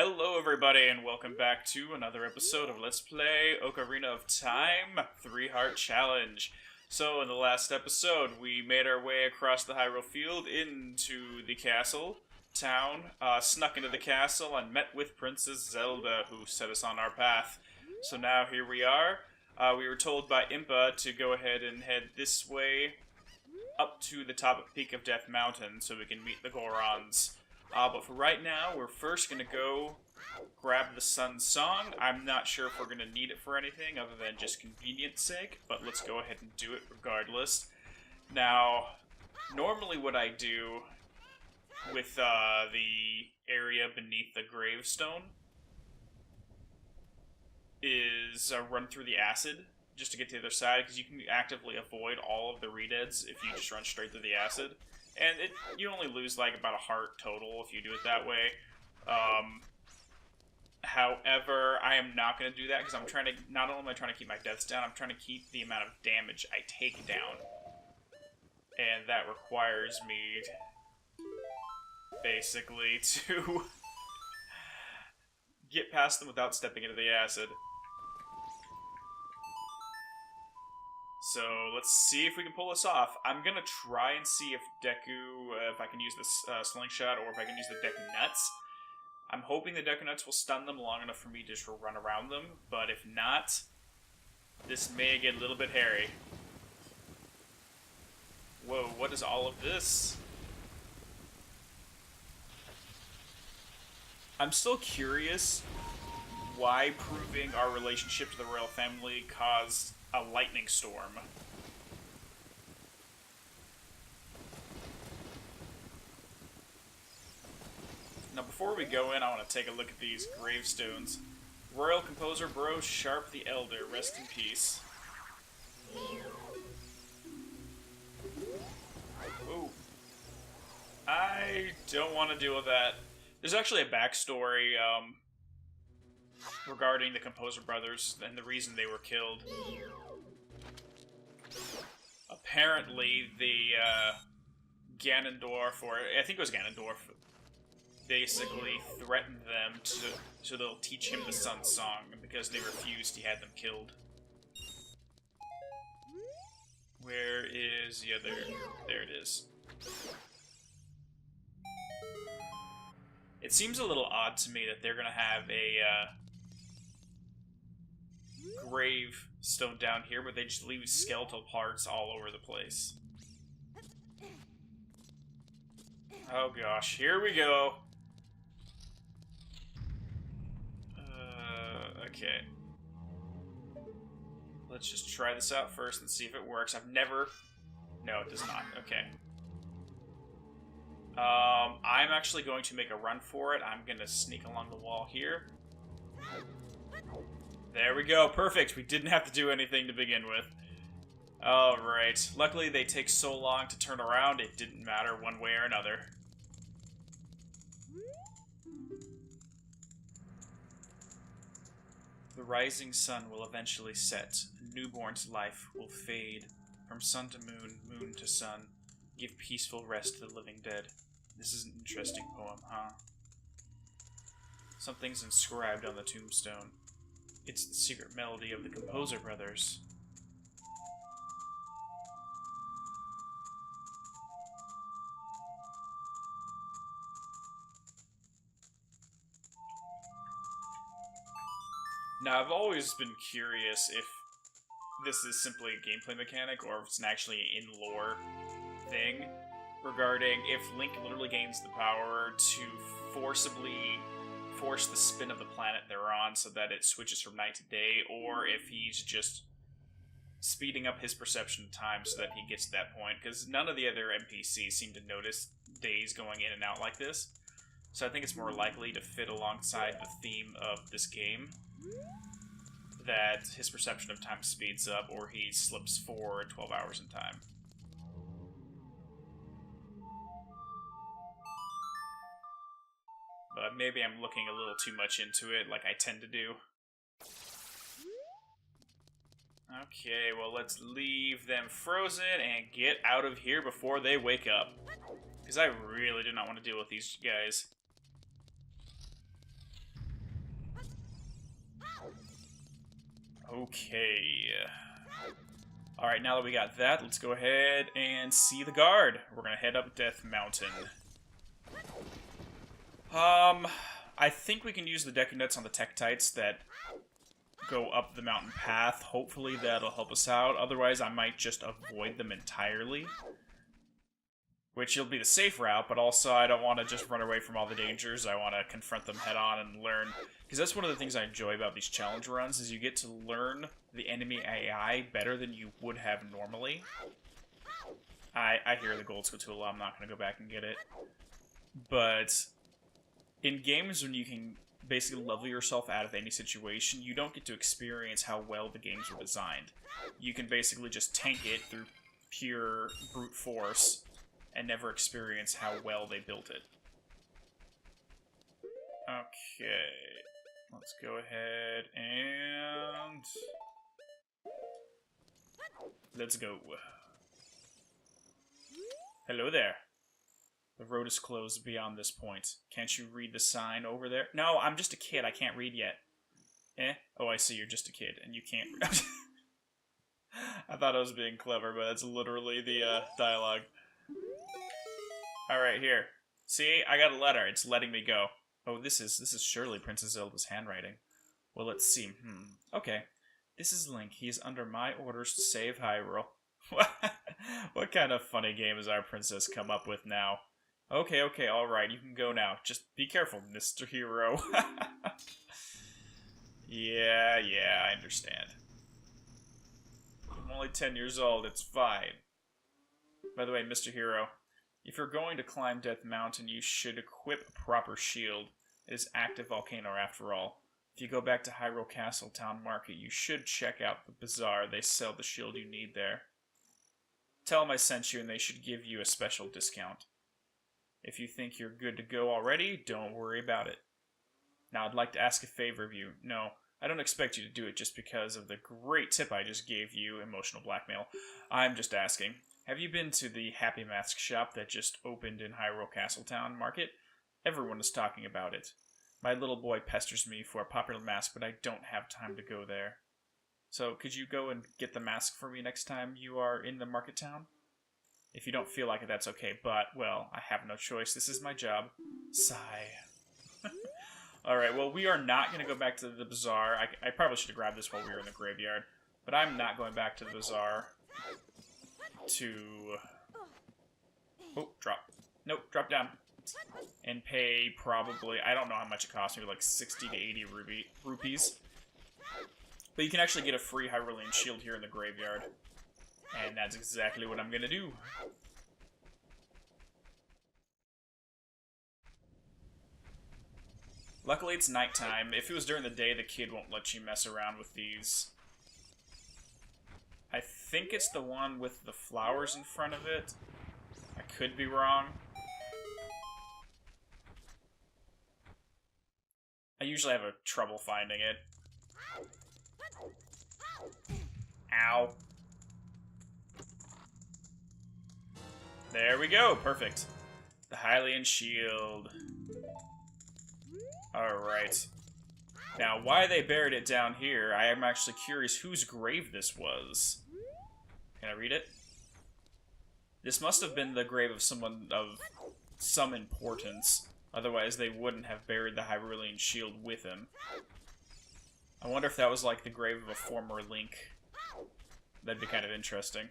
Hello everybody and welcome back to another episode of Let's Play Ocarina of Time 3-Heart Challenge. So in the last episode we made our way across the Hyrule Field into the castle town, snuck into the castle and met with Princess Zelda, who set us on our path. So now here we are. We were told by Impa to go ahead and head this way up to the top of Peak of Death Mountain so we can meet the Gorons. But for right now, we're first going to go grab the Sun Song. I'm not sure if we're going to need it for anything other than just convenience sake, but let's go ahead and do it regardless. Now, normally what I do with the area beneath the gravestone is run through the acid just to get to the other side, because you can actively avoid all of the redeads if you just run straight through the acid. And you only lose like about a heart total if you do it that way. However, I am not going to do that because I'm trying to, not only am I trying to keep my deaths down, I'm trying to keep the amount of damage I take down. And that requires me basically to get past them without stepping into the acid. So let's see if we can pull this off. I'm gonna try and see if if I can use this slingshot or if I can use the Deku Nuts. I'm hoping the Deku Nuts will stun them long enough for me to just run around them, but if not, this may get a little bit hairy. Whoa, what is all of this? I'm still curious why proving our relationship to the royal family caused a lightning storm. Now before we go in, I want to take a look at these gravestones. Royal Composer Bro Sharp the Elder, rest in peace. Ooh. I don't want to deal with that. There's actually a backstory, regarding the Composer Brothers and the reason they were killed. Apparently, the Ganondorf, or I think it was Ganondorf, basically threatened them so they'll teach him the Sun Song, and because they refused, he had them killed. Where is the other? There it is. It seems a little odd to me that they're gonna have a gravestone down here, but they just leave skeletal parts all over the place. Oh gosh, here we go. Okay. Let's just try this out first and see if it works. I've never... No, it does not. Okay. I'm actually going to make a run for it. I'm going to sneak along the wall here. There we go. Perfect. We didn't have to do anything to begin with. Alright. Luckily, they take so long to turn around, it didn't matter one way or another. The rising sun will eventually set. A newborn's life will fade. From sun to moon, moon to sun. Give peaceful rest to the living dead. This is an interesting poem, huh? Something's inscribed on the tombstone. It's the secret melody of the Composer Brothers. Now, I've always been curious if this is simply a gameplay mechanic or if it's actually an in-lore thing regarding if Link literally gains the power to forcibly force the spin of the planet they're on so that it switches from night to day, or if he's just speeding up his perception of time so that he gets to that point, because none of the other NPCs seem to notice days going in and out like this. So I think it's more likely to fit alongside the theme of this game, that his perception of time speeds up or he slips forward 12 hours in time. But maybe I'm looking a little too much into it, like I tend to do. Okay, well, let's leave them frozen and get out of here before they wake up. Because I really do not want to deal with these guys. Okay. Alright, now that we got that, let's go ahead and see the guard. We're gonna head up Death Mountain. I think we can use the Deku-Nuts on the Tektites that go up the mountain path. Hopefully that'll help us out. Otherwise, I might just avoid them entirely. Which will be the safe route, but also I don't want to just run away from all the dangers. I want to confront them head on and learn. Because that's one of the things I enjoy about these challenge runs, is you get to learn the enemy AI better than you would have normally. I hear the gold Scotula, I'm not going to go back and get it. But in games when you can basically level yourself out of any situation, you don't get to experience how well the games were designed. You can basically just tank it through pure brute force and never experience how well they built it. Okay, let's go ahead and let's go. Hello there. The road is closed beyond this point. Can't you read the sign over there? No, I'm just a kid. I can't read yet. Eh? Oh, I see. You're just a kid, and you can't read. I thought I was being clever, but that's literally the dialogue. Alright, here. See? I got a letter. It's letting me go. Oh, this is surely Princess Zelda's handwriting. Well, let's see. Okay. This is Link. He is under my orders to save Hyrule. What kind of funny game has our princess come up with now? Okay, alright, you can go now. Just be careful, Mr. Hero. Yeah, I understand. I'm only 10 years old, it's fine. By the way, Mr. Hero, if you're going to climb Death Mountain, you should equip a proper shield. It is active volcano after all. If you go back to Hyrule Castle Town Market, you should check out the bazaar. They sell the shield you need there. Tell them I sent you and they should give you a special discount. If you think you're good to go already, don't worry about it. Now, I'd like to ask a favor of you. No, I don't expect you to do it just because of the great tip I just gave you, emotional blackmail. I'm just asking. Have you been to the Happy Mask shop that just opened in Hyrule Castle Town Market? Everyone is talking about it. My little boy pesters me for a popular mask, but I don't have time to go there. So, could you go and get the mask for me next time you are in the market town? If you don't feel like it, that's okay, but, well, I have no choice. This is my job. Sigh. Alright, well, we are not going to go back to the bazaar. I probably should have grabbed this while we were in the graveyard, but I'm not going back to the bazaar to... Oh, drop. Nope, drop down. And pay probably, I don't know how much it costs, maybe like 60 to 80 rupees. But you can actually get a free Hyrulean shield here in the graveyard. And that's exactly what I'm gonna do. Luckily it's nighttime. If it was during the day, the kid won't let you mess around with these. I think it's the one with the flowers in front of it. I could be wrong. I usually have trouble finding it. Ow. There we go, perfect. The Hylian shield. Alright. Now, why they buried it down here, I am actually curious whose grave this was. Can I read it? This must have been the grave of someone of some importance. Otherwise, they wouldn't have buried the Hyrulean shield with him. I wonder if that was like the grave of a former Link. That'd be kind of interesting.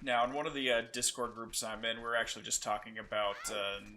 Now, in one of the Discord groups I'm in, we're actually just talking about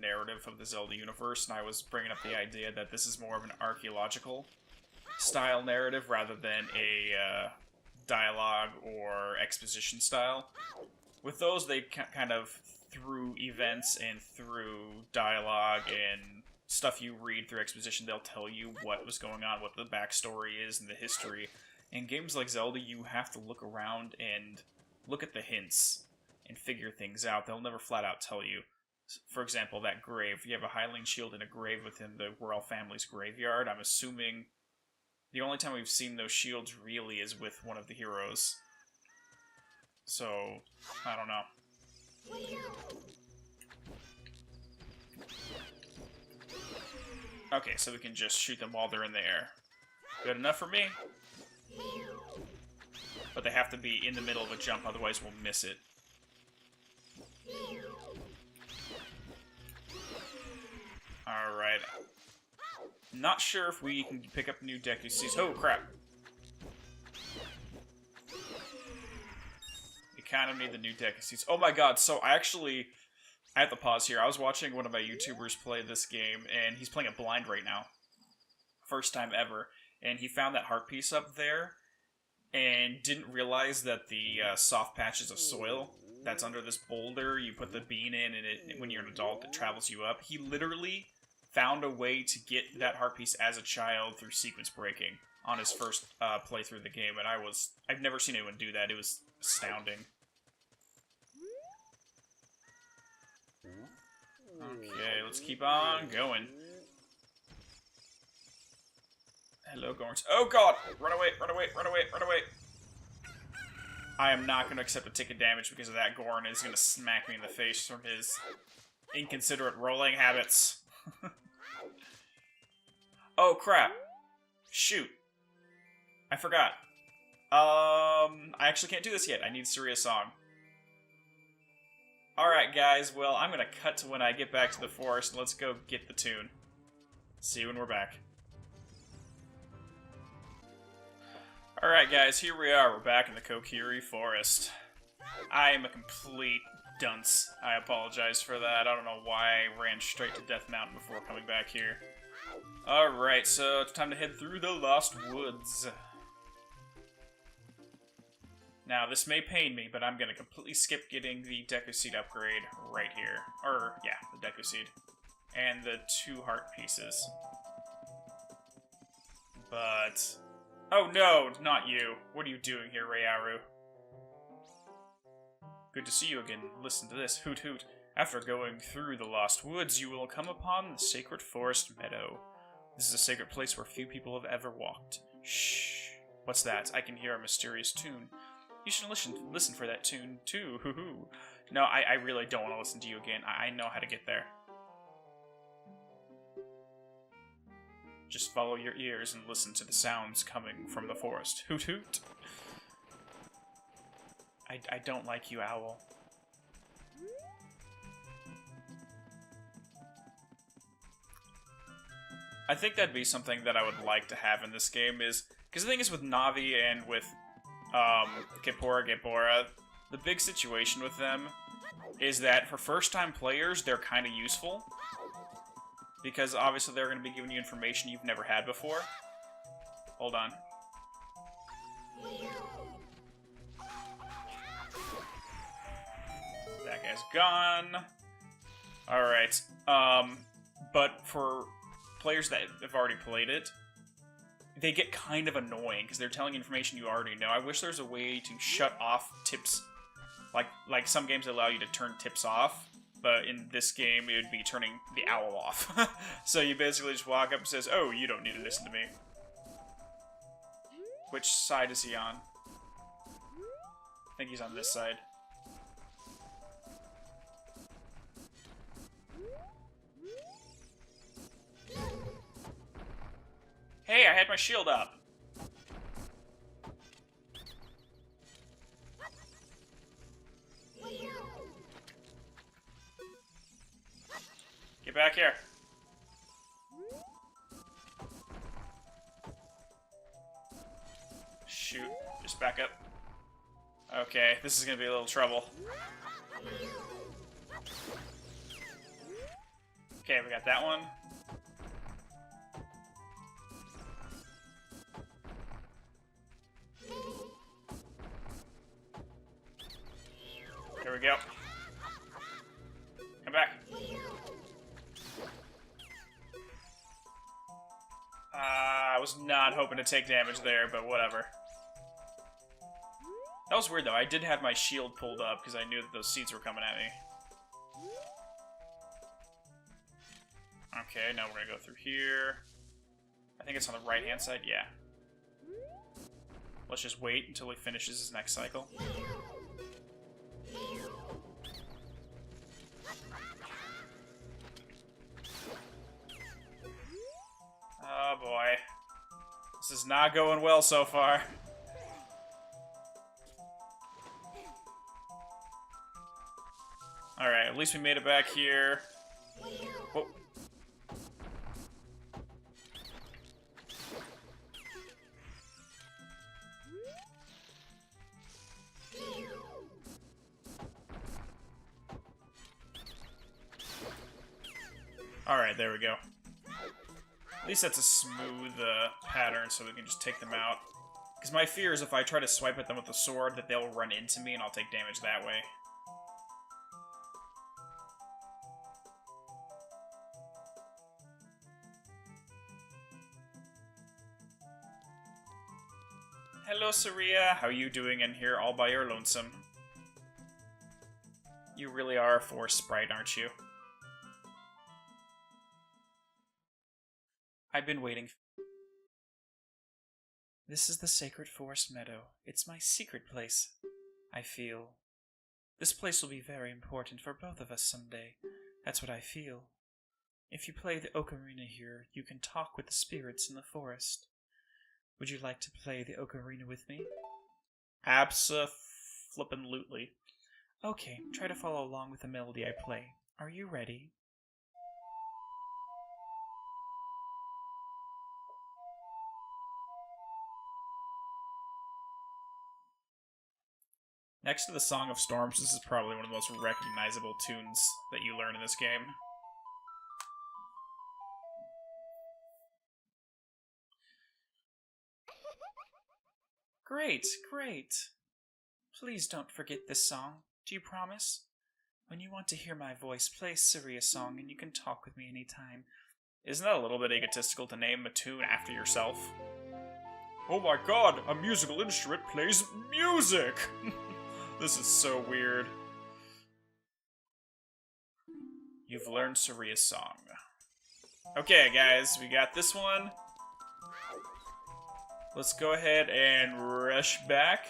narrative of the Zelda universe, and I was bringing up the idea that this is more of an archaeological style narrative rather than a dialogue or exposition style. With those, they kind of, through events and through dialogue and stuff you read through exposition, they'll tell you what was going on, what the backstory is, and the history. In games like Zelda, you have to look around and look at the hints and figure things out. They'll never flat out tell you. For example, that grave. You have a Hylian shield in a grave within the royal family's graveyard. I'm assuming the only time we've seen those shields really is with one of the heroes. So, I don't know. Okay, so we can just shoot them while they're in the air. Good enough for me. But they have to be in the middle of a jump, otherwise we'll miss it. Alright. Not sure if we can pick up new Deku Seeds. Oh, crap. We kind of need the new Deku Seeds. Oh my god, so I have to pause here. I was watching one of my YouTubers play this game, and he's playing it blind right now. First time ever. And he found that heart piece up there, and didn't realize that the soft patches of soil that's under this boulder, you put the bean in, and when you're an adult, it travels you up. He literally found a way to get that heart piece as a child through sequence breaking on his first playthrough of the game, and I've never seen anyone do that. It was astounding. Okay, let's keep on going. Hello, Gorns. Oh god! Run away, run away, run away, run away! I am not going to accept a ticket damage because of that. Gorn is going to smack me in the face from his inconsiderate rolling habits. Oh crap. Shoot. I forgot. I actually can't do this yet. I need Siria's song. Alright guys, well I'm gonna cut to when I get back to the forest. Let's go get the tune. See you when we're back. Alright guys, here we are. We're back in the Kokiri Forest. I am a complete dunce. I apologize for that. I don't know why I ran straight to Death Mountain before coming back here. Alright, so it's time to head through the Lost Woods. Now, this may pain me, but I'm going to completely skip getting the Deku Seed upgrade right here. Or, yeah, the Deku Seed. And the 2 heart pieces. But... oh no, not you. What are you doing here, Rayaru? Good to see you again. Listen to this. Hoot hoot. After going through the Lost Woods, you will come upon the Sacred Forest Meadow. This is a sacred place where few people have ever walked. Shh. What's that? I can hear a mysterious tune. You should listen for that tune, too. Hoo-hoo. No, I really don't want to listen to you again. I know how to get there. Just follow your ears and listen to the sounds coming from the forest. Hoot hoot. I don't like you, Owl. I think that'd be something that I would like to have in this game is... because the thing is with Navi and with Gepora, the big situation with them is that for first-time players, they're kind of useful. Because obviously they're going to be giving you information you've never had before. Hold on. That guy's gone. Alright. But for players that have already played it, they get kind of annoying because they're telling you information you already know. I wish there's a way to shut off tips. Like some games allow you to turn tips off. But in this game, it would be turning the owl off. So you basically just walk up and says, oh, you don't need to listen to me. Which side is he on? I think he's on this side. Hey, I had my shield up. Get back here. Shoot. Just back up. Okay, this is gonna be a little trouble. Okay, we got that one. There we go. Come back. I was not hoping to take damage there, but whatever. That was weird, though. I did have my shield pulled up because I knew that those seeds were coming at me. Okay, now we're gonna go through here. I think it's on the right-hand side. Yeah. Let's just wait until he finishes his next cycle. This is not going well so far. Alright, at least we made it back here. Whoa. Alright, there we go. At least that's a smooth pattern so we can just take them out. Because my fear is if I try to swipe at them with the sword that they'll run into me and I'll take damage that way. Hello, Saria. How are you doing in here all by your lonesome? You really are a forest sprite, aren't you? I've been waiting. This is the Sacred Forest Meadow. It's my secret place. I feel this place will be very important for both of us someday. That's what I feel. If you play the ocarina here, you can talk with the spirits in the forest. Would you like to play the ocarina with me? Abso-flippin-lutely. Okay, try to follow along with the melody I play. Are you ready? Next to the Song of Storms, this is probably one of the most recognizable tunes that you learn in this game. Great, great. Please don't forget this song. Do you promise? When you want to hear my voice, play Siria's song and you can talk with me anytime. Isn't that a little bit egotistical to name a tune after yourself? Oh my god, a musical instrument plays music! This is so weird. You've learned Siria's song. Okay, guys, we got this one. Let's go ahead and rush back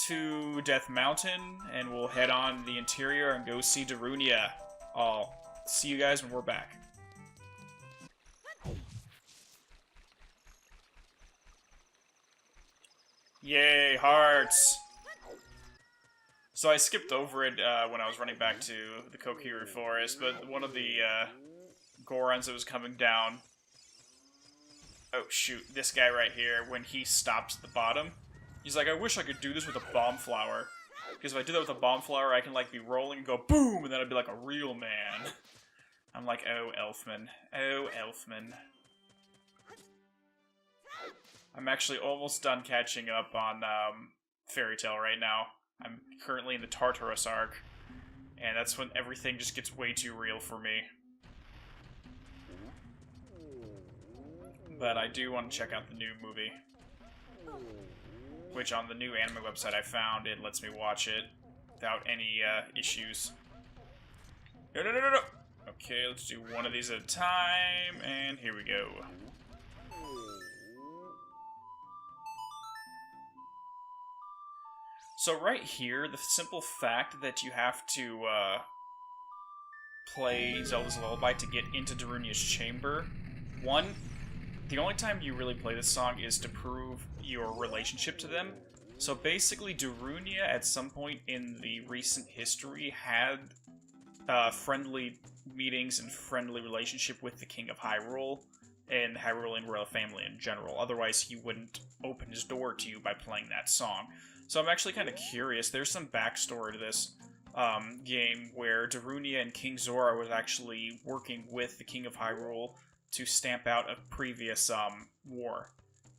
to Death Mountain, and we'll head on the interior and go see Darunia. I'll see you guys when we're back. Yay, hearts! So I skipped over it when I was running back to the Kokiri Forest, but one of the Gorons that was coming down... Oh shoot, this guy right here, when he stops at the bottom, he's like, I wish I could do this with a bomb flower. Because if I do that with a bomb flower, I can like be rolling and go boom, and then I'd be like a real man. I'm like, oh, Elfman. Oh, Elfman. I'm actually almost done catching up on Fairy Tail right now. I'm currently in the Tartarus arc, and that's when everything just gets way too real for me. But I do want to check out the new movie. Which on the new anime website I found, it lets me watch it without any issues. No. Okay, let's do one of these at a time, and here we go. So right here, the simple fact that you have to play Zelda's Lullaby to get into Darunia's chamber, the only time you really play this song is to prove your relationship to them. So basically, Darunia, at some point in the recent history, had friendly meetings and friendly relationship with the King of Hyrule and Hyrulean royal family in general. Otherwise, he wouldn't open his door to you by playing that song. So I'm actually kind of curious. There's some backstory to this game where Darunia and King Zora was actually working with the King of Hyrule to stamp out a previous war.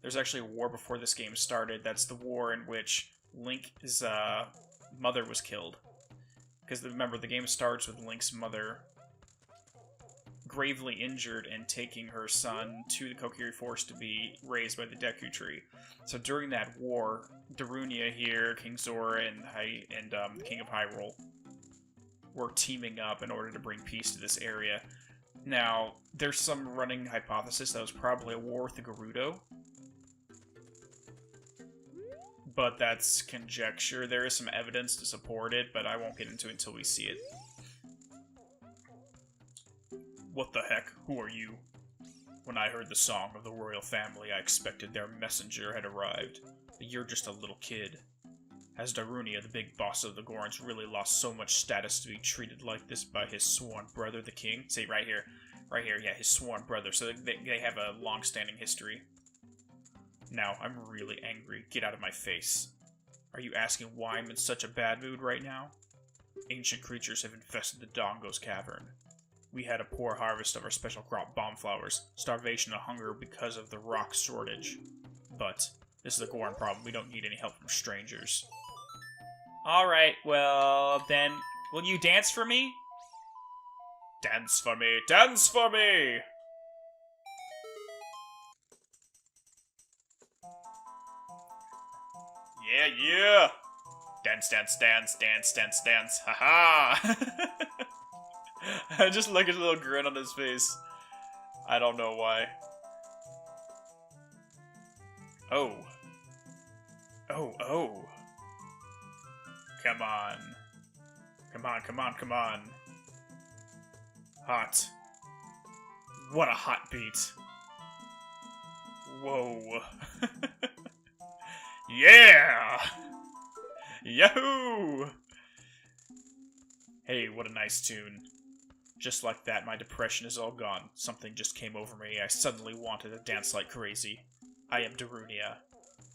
There's actually a war before this game started. That's the war in which Link's mother was killed. Because remember, the game starts with Link's mother gravely injured and taking her son to the Kokiri Forest to be raised by the Deku Tree. So during that war, Darunia here, King Zora, and the King of Hyrule were teaming up in order to bring peace to this area. Now, there's some running hypothesis that was probably a war with the Gerudo. But that's conjecture. There is some evidence to support it, but I won't get into it until we see it. What the heck? Who are you? When I heard the song of the royal family, I expected their messenger had arrived. But you're just a little kid. Has Darunia, the big boss of the Gorons, really lost so much status to be treated like this by his sworn brother, the king? See, right here, yeah, his sworn brother. So they have a long-standing history. Now, I'm really angry. Get out of my face. Are you asking why I'm in such a bad mood right now? Ancient creatures have infested the Dongo's cavern. We had a poor harvest of our special crop bombflowers, starvation and hunger because of the rock shortage. But this is a Goron problem. We don't need any help from strangers. Alright, well, then, will you dance for me? Dance for me! Dance for me! Yeah, yeah! Dance, dance, dance, dance, dance, dance. Haha! I just like his little grin on his face. I don't know why. Oh. Oh, oh. Come on. Come on, come on, come on. Hot. What a hot beat. Whoa. Yeah! Yahoo! Hey, what a nice tune. Just like that, my depression is all gone. Something just came over me. I suddenly wanted to dance like crazy. I am Darunia.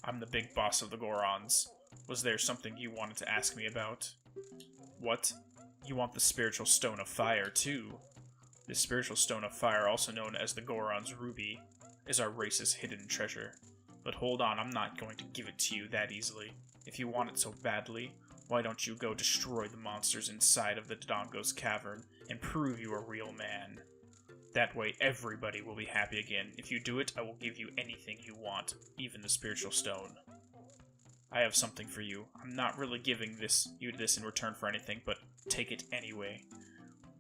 I'm the big boss of the Gorons. Was there something you wanted to ask me about? What? You want the spiritual stone of fire, too? The spiritual stone of fire, also known as the Goron's ruby, is our race's hidden treasure. But hold on, I'm not going to give it to you that easily. If you want it so badly, why don't you go destroy the monsters inside of the Dodongo's cavern and prove you a real man? That way everybody will be happy again. If you do it, I will give you anything you want, even the spiritual stone. I have something for you. I'm not really giving you this in return for anything, but take it anyway.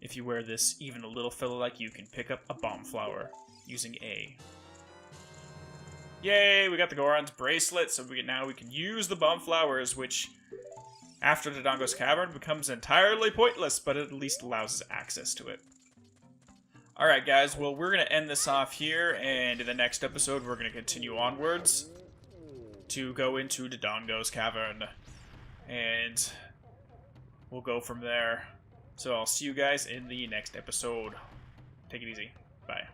If you wear this, even a little fellow like you can pick up a bomb flower using A. Yay, we got the Goron's bracelet, so now we can use the bomb flowers, which, after the Dodongo's cavern, becomes entirely pointless, but it at least allows us access to it. Alright guys, well we're going to end this off here, and in the next episode we're going to continue onwards to go into the Dodongo's cavern, and we'll go from there. So I'll see you guys in the next episode. Take it easy. Bye.